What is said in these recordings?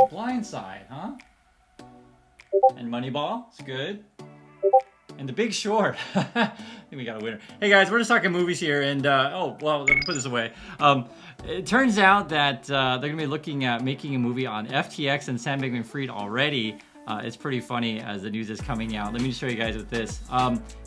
Blind Side, huh? And Moneyball, it's good. And The Big Short. I think we got a winner. Hey guys, we're just talking movies here, and oh well, let me put this away. It turns out that they're gonna be looking at making a movie on FTX and Sam Bankman-Fried already. It's pretty funny as the news is coming out. Let me just show you guys with this.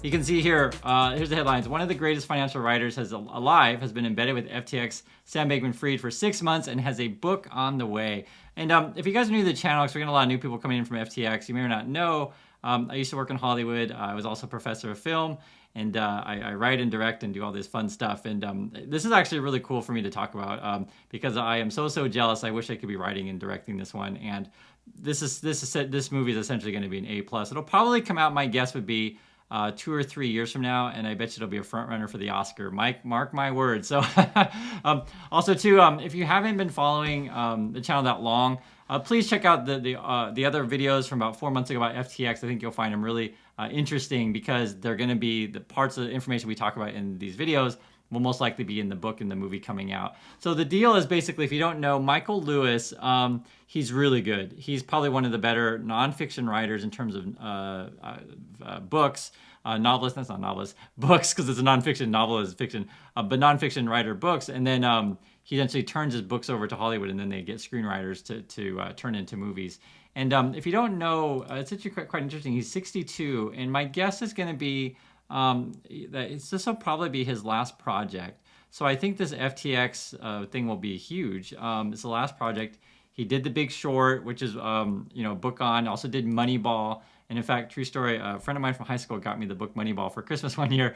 You can see here, here's the headlines. One of the greatest financial writers alive has been embedded with FTX, Sam Bankman-Fried, for 6 months and has a book on the way. And if you guys are new to the channel, because we're getting a lot of new people coming in from FTX, you may or not know, I used to work in Hollywood. I was also a professor of film, and I write and direct and do all this fun stuff. And this is actually really cool for me to talk about because I am so jealous. I wish I could be writing and directing this one. And this movie is essentially going to be an A+. It'll probably come out, my guess would be 2 or 3 years from now, and I bet you it'll be a front runner for the Oscar. Mark my words. So also too, if you haven't been following the channel that long, please check out the other videos from about 4 months ago about FTX. I think you'll find them really interesting because they're going to be the parts of the information we talk about in these videos will most likely be in the book and the movie coming out. So the deal is basically, if you don't know, Michael Lewis, he's really good. He's probably one of the better nonfiction writers in terms of books. Novelist, that's not novelist, books, because it's a nonfiction, novel is fiction, but nonfiction writer books. And then he eventually turns his books over to Hollywood, and then they get screenwriters to turn into movies. And if you don't know, it's actually quite interesting. He's 62, and my guess is going to be that this will probably be his last project. So I think this FTX thing will be huge. It's the last project. He did The Big Short, which is book on. Also did Moneyball. And in fact, true story, a friend of mine from high school got me the book Moneyball for Christmas one year.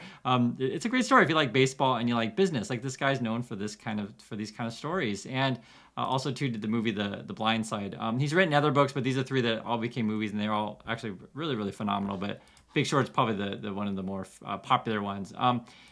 It's a great story if you like baseball and you like business. Like, this guy's known for these kind of stories. And also too did the movie The Blind Side. He's written other books, but these are 3 that all became movies, and they're all actually really phenomenal. But Big Short's probably the one of the more popular ones.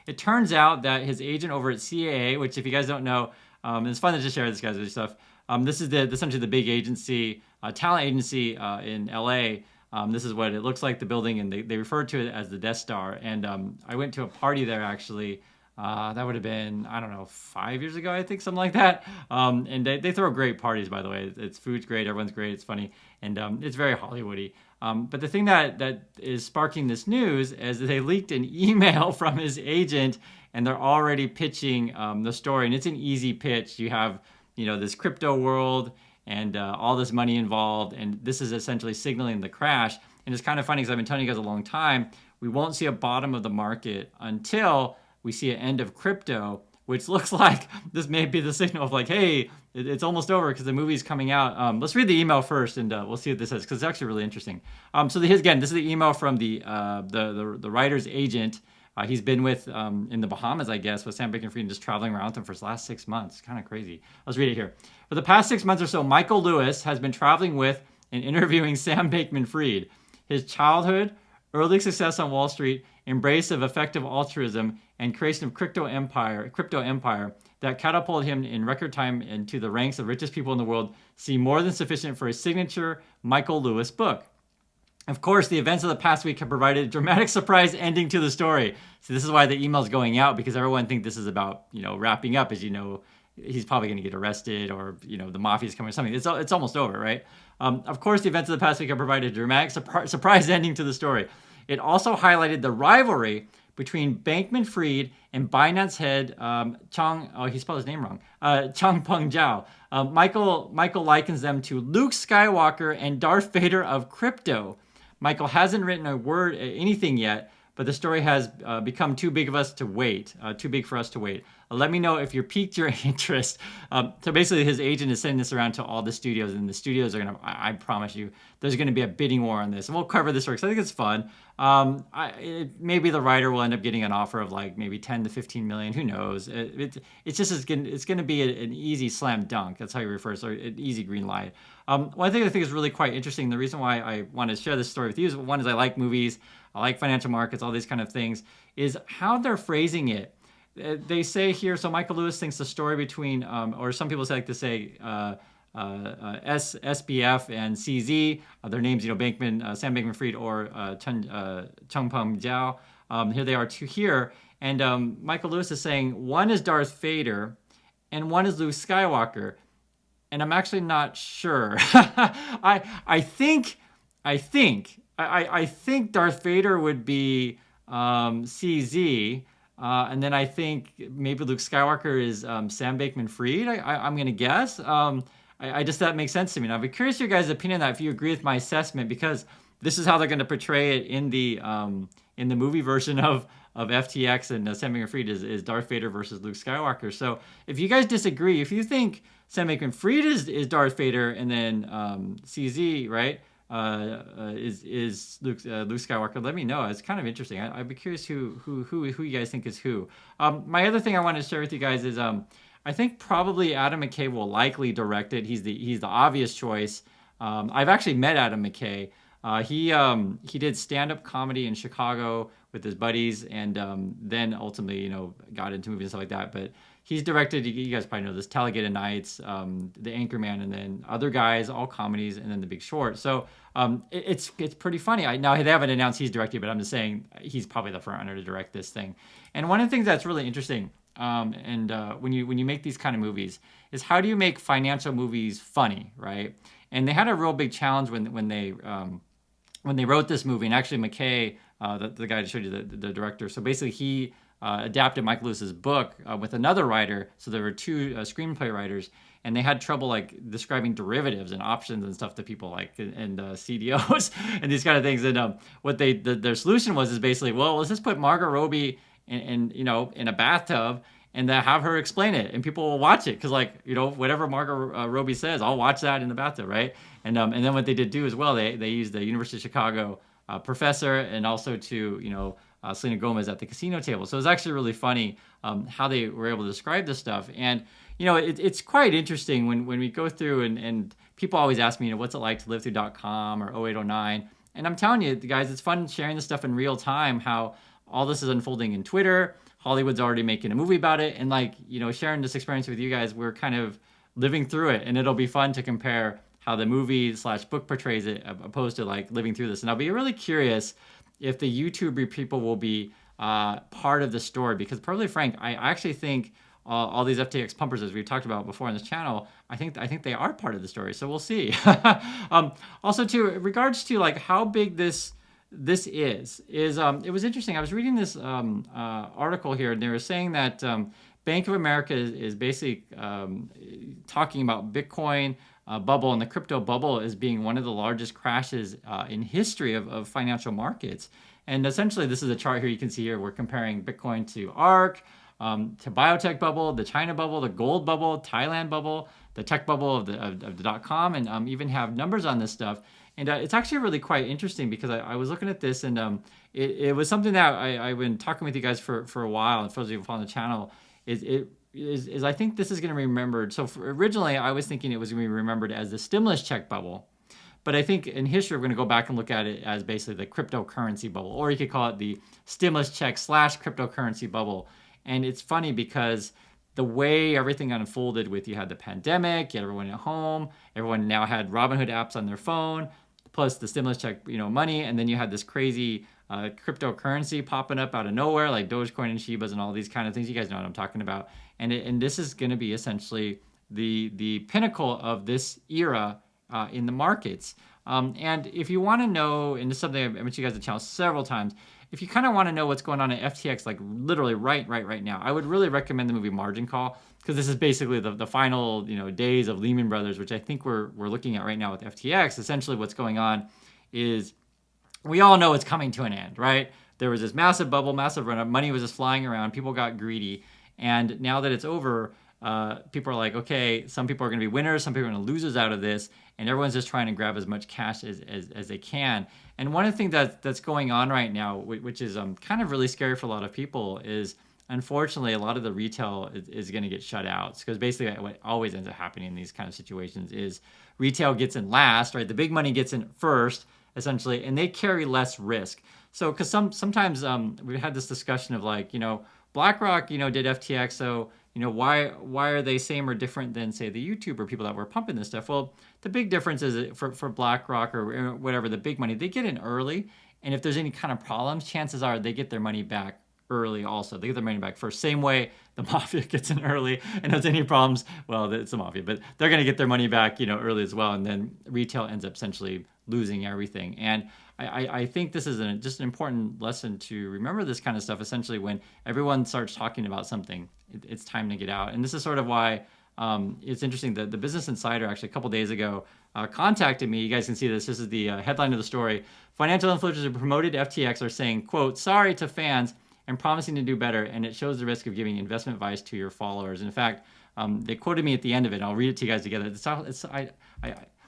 It turns out that his agent over at CAA, which if you guys don't know, it's fun to just share this guy's stuff. This is essentially the big agency, talent agency in LA. This is what it looks like, the building, and they refer to it as the Death Star. And I went to a party there actually. That would have been, I don't know, 5 years ago, I think, something like that. And they throw great parties, by the way. It's food's great, everyone's great, it's funny, and it's very Hollywoody. But the thing that is sparking this news is that they leaked an email from his agent, and they're already pitching the story. And it's an easy pitch. You have, this crypto world and all this money involved, and this is essentially signaling the crash. And it's kind of funny because I've been telling you guys a long time, we won't see a bottom of the market until we see an end of crypto, which looks like this may be the signal of like, hey, it's almost over because the movie's coming out. Let's read the email first, and we'll see what this says, because it's actually really interesting. So this is the email from the writer's agent. He's been with in the Bahamas, I guess, with Sam Bankman-Fried, just traveling around with him for the last 6 months. Kind of crazy. Let's read it here. For the past 6 months or so, Michael Lewis has been traveling with and interviewing Sam Bankman-Fried. His childhood, early success on Wall Street, embrace of effective altruism, and creation of crypto empire that catapulted him in record time into the ranks of richest people in the world seem more than sufficient for a signature Michael Lewis book. Of course, the events of the past week have provided a dramatic surprise ending to the story. So this is why the email's going out, because everyone thinks this is about, wrapping up. As you know, he's probably going to get arrested, or, the mafia's coming or something. It's almost over, right? Of course, the events of the past week have provided a dramatic surprise ending to the story. It also highlighted the rivalry between Bankman-Fried and Binance head he spelled his name wrong, Changpeng Zhao. Michael likens them to Luke Skywalker and Darth Vader of crypto. Michael hasn't written anything yet, but the story has become too big for us to wait. Let me know if you're piqued your interest. So basically, his agent is sending this around to all the studios, and the studios are gonna. I promise you, there's gonna be a bidding war on this, and we'll cover this because I think it's fun. Maybe the writer will end up getting an offer of like maybe 10 to 15 million. Who knows? It's gonna be an easy slam dunk. That's how you refer. So an easy green light. One thing I think is really quite interesting. The reason why I want to share this story with you is, one is I like movies, I like financial markets, all these kind of things, is how they're phrasing it. They say here, so Michael Lewis thinks the story between, or some people like to say, SBF and CZ, their names, Sam Bankman-Fried or Changpeng Zhao. Here they are two here. And Michael Lewis is saying one is Darth Vader and one is Luke Skywalker. and I'm actually not sure. I think Darth Vader would be CZ, and then I think maybe Luke Skywalker is Sam Bankman-Fried. I'm gonna guess. I just that makes sense to me. Now, I'd be curious your guys' opinion on that if you agree with my assessment, because this is how they're going to portray it in the movie version of FTX, and Sam Bankman-Fried is Darth Vader versus Luke Skywalker. So if you guys disagree, if you think Sam Bankman-Fried is Darth Vader, and then CZ, right, is Luke Skywalker, let me know. It's kind of interesting. I'd be curious who you guys think is who. My other thing I wanted to share with you guys is I think probably Adam McKay will likely direct it. He's the obvious choice. I've actually met Adam McKay. He did stand-up comedy in Chicago with his buddies, and then ultimately, got into movies and stuff like that. But he's directed, you guys probably know this, Talladega Nights, The Anchorman, and then other guys, all comedies, and then The Big Short. So it's pretty funny. Now they haven't announced he's directing, but I'm just saying he's probably the front runner to direct this thing. And one of the things that's really interesting, when you make these kind of movies, is how do you make financial movies funny, right? And they had a real big challenge when they wrote this movie, and actually McKay, the guy that showed you, the director. So basically, he adapted Mike Lewis's book with another writer. So there were two screenplay writers, and they had trouble like describing derivatives and options and stuff to people, like and CDOs and these kind of things. And what their solution is basically, well, let's just put Margot Robbie in a bathtub and have her explain it, and people will watch it because, whatever Margot Robbie says, I'll watch that in the bathtub, right? And then what they did do as well, they used the University of Chicago professor, and also to Selena Gomez at the casino table. So it was actually really funny how they were able to describe this stuff. And it's quite interesting when we go through, and people always ask me, what's it like to live through .com or 0809, and I'm telling you guys, it's fun sharing this stuff in real time, how all this is unfolding in Twitter. Hollywood's already making a movie about it, and sharing this experience with you guys, we're kind of living through it, and it'll be fun to compare how the movie/book portrays it opposed to living through this. And I'll be really curious if the YouTube people will be part of the story, because probably Frank, I actually think all these FTX pumpers, as we've talked about before on this channel, I think they are part of the story. So we'll see. Also, too, in regards to how big this is it was interesting. I was reading this article here, and they were saying that Bank of America is basically talking about Bitcoin bubble and the crypto bubble as being one of the largest crashes in history of financial markets. And essentially, this is a chart here you can see here. We're comparing Bitcoin to ARK, to biotech bubble, the China bubble, the gold bubble, Thailand bubble, the tech bubble of the .com, and even have numbers on this stuff. And it's actually really quite interesting, because I was looking at this, and it was something that I've been talking with you guys for a while, and for those of you who follow the channel, is I think this is going to be remembered. So originally, I was thinking it was going to be remembered as the stimulus check bubble. But I think in history, we're going to go back and look at it as basically the cryptocurrency bubble, or you could call it the stimulus check / cryptocurrency bubble. And it's funny because the way everything unfolded with, you had the pandemic, you had everyone at home, everyone now had Robinhood apps on their phone, plus the stimulus check, money, and then you had this crazy cryptocurrency popping up out of nowhere, like Dogecoin and Shibas and all these kind of things. You guys know what I'm talking about. And this is going to be essentially the pinnacle of this era in the markets. And if you want to know, and this is something I've mentioned you guys on the channel several times, if you kind of want to know what's going on at FTX, literally right now, I would really recommend the movie Margin Call, because this is basically the final days of Lehman Brothers, which I think we're looking at right now with FTX. Essentially, what's going on is we all know it's coming to an end, right? There was this massive bubble, massive run up, money was just flying around, people got greedy, and now that it's over, people are like, okay, some people are going to be winners, some people are going to losers out of this, and everyone's just trying to grab as much cash as they can. And one of the things that's going on right now, which is kind of really scary for a lot of people, is unfortunately a lot of the retail is going to get shut out. Because basically what always ends up happening in these kind of situations is retail gets in last, right? The big money gets in first, essentially, and they carry less risk. So because sometimes we've had this discussion of BlackRock, did FTX, so why are they same or different than, say, the YouTuber people that were pumping this stuff? Well, the big difference is for BlackRock or whatever, the big money, they get in early, and if there's any kind of problems, chances are they get their money back early also. They get their money back first. Same way the mafia gets in early and has any problems, well, it's the mafia, but they're going to get their money back, early as well. And then retail ends up essentially losing everything. And I think this is just an important lesson to remember this kind of stuff. Essentially, when everyone starts talking about something, it's time to get out. And this is sort of why it's interesting that the Business Insider actually a couple days ago contacted me. You guys can see this. This is the headline of the story. Financial influencers who promoted FTX are saying, quote, sorry to fans and promising to do better, and it shows the risk of giving investment advice to your followers. In fact, they quoted me at the end of it. I'll read it to you guys together.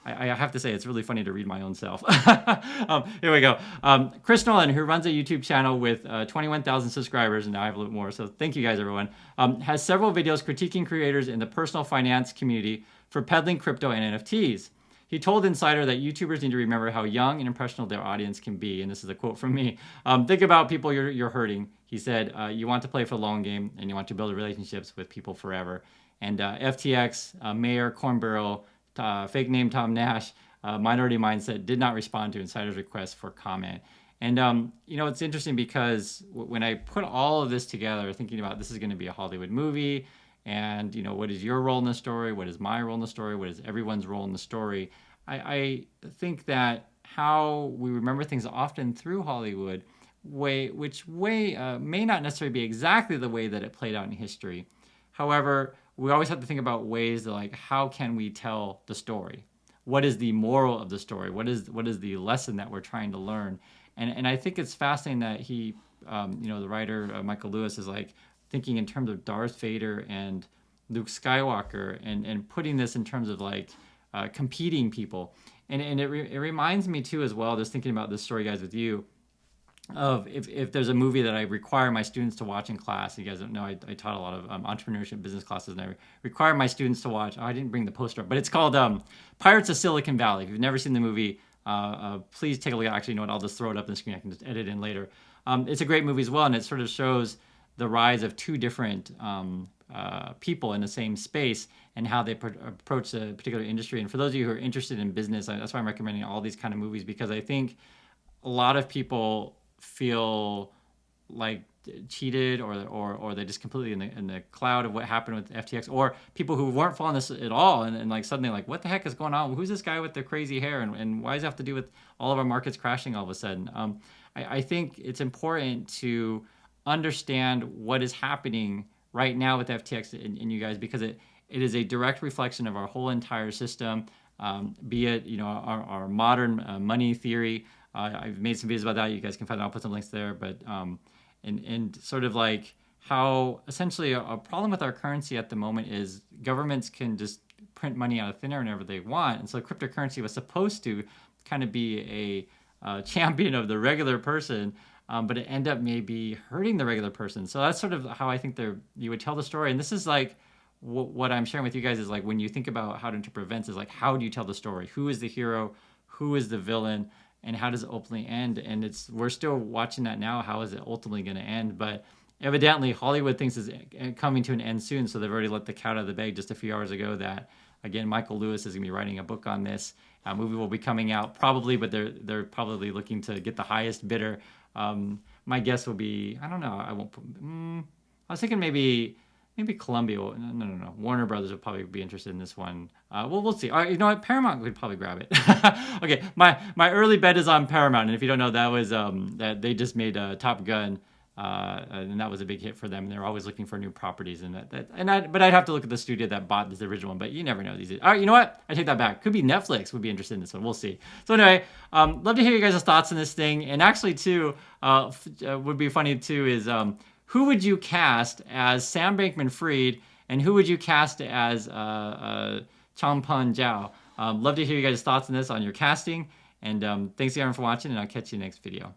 I have to say, it's really funny to read my own self. Here we go. Chris Nolan, who runs a YouTube channel with 21,000 subscribers, and now I have a little more, so thank you guys, everyone, has several videos critiquing creators in the personal finance community for peddling crypto and NFTs. He told Insider that YouTubers need to remember how young and impressionable their audience can be. And this is a quote from me. Think about people you're hurting. He said, you want to play for the long game and you want to build relationships with people forever. And FTX, Mayor Cornbarrel, fake name Tom Nash, Minority Mindset did not respond to Insider's request for comment. And, it's interesting because when I put all of this together, thinking about this is going to be a Hollywood movie, and, what is your role in the story? What is my role in the story? What is everyone's role in the story? I think that how we remember things often through Hollywood, which may not necessarily be exactly the way that it played out in history. However, we always have to think about ways that, how can we tell the story? What is the moral of the story? What is the lesson that we're trying to learn? And I think it's fascinating that he, the writer Michael Lewis is thinking in terms of Darth Vader and Luke Skywalker, and putting this in terms of competing people. And it reminds me too as well, just thinking about this story, guys, with you, of if there's a movie that I require my students to watch in class. You guys don't know, I taught a lot of entrepreneurship business classes, and I require my students to watch, I didn't bring the poster up, but it's called Pirates of Silicon Valley. If you've never seen the movie, please take a look at it. Actually, you know what, I'll just throw it up on the screen. I can just edit in later. It's a great movie as well, and it sort of shows the rise of two different people in the same space and how they approach a particular industry. And for those of you who are interested in business, that's why I'm recommending all these kind of movies, because I think a lot of people feel cheated or they're just completely in the cloud of what happened with FTX, or people who weren't following this at all and suddenly what the heck is going on? Who's this guy with the crazy hair, and why does it have to do with all of our markets crashing all of a sudden? I think it's important to understand what is happening right now with FTX and you guys, because it is a direct reflection of our whole entire system, be it our modern money theory. I've made some videos about that. You guys can find. I'll put some links there. But and sort of how essentially a problem with our currency at the moment is governments can just print money out of thin air whenever they want, and so cryptocurrency was supposed to kind of be a champion of the regular person. But it ended up maybe hurting the regular person. So that's sort of how I think you would tell the story. And this is what I'm sharing with you guys is when you think about how to interpret events, is how do you tell the story? Who is the hero? Who is the villain? And how does it ultimately end? And we're still watching that now. How is it ultimately going to end? But evidently Hollywood thinks it's coming to an end soon. So they've already let the cat out of the bag just a few hours ago that, again, Michael Lewis is going to be writing a book on this. Movie will be coming out probably, but they're probably looking to get the highest bidder. My guess will be, I don't know, I won't put, I was thinking maybe Columbia, no, Warner Brothers would probably be interested in this one. We'll see. You know what, Paramount would probably grab it. Okay, my early bet is on Paramount, and if you don't know, that was, that they just made Top Gun, and that was a big hit for them. And they're always looking for new properties, but I'd have to look at the studio that bought this original one. But you never know these days. All right, you know what? I take that back. Could be Netflix would be interested in this one. We'll see. So anyway, love to hear you guys' thoughts on this thing. And actually, too, would be funny too is who would you cast as Sam Bankman-Fried, and who would you cast as Changpeng Zhao? Love to hear you guys' thoughts on this, on your casting. And thanks again for watching, and I'll catch you next video.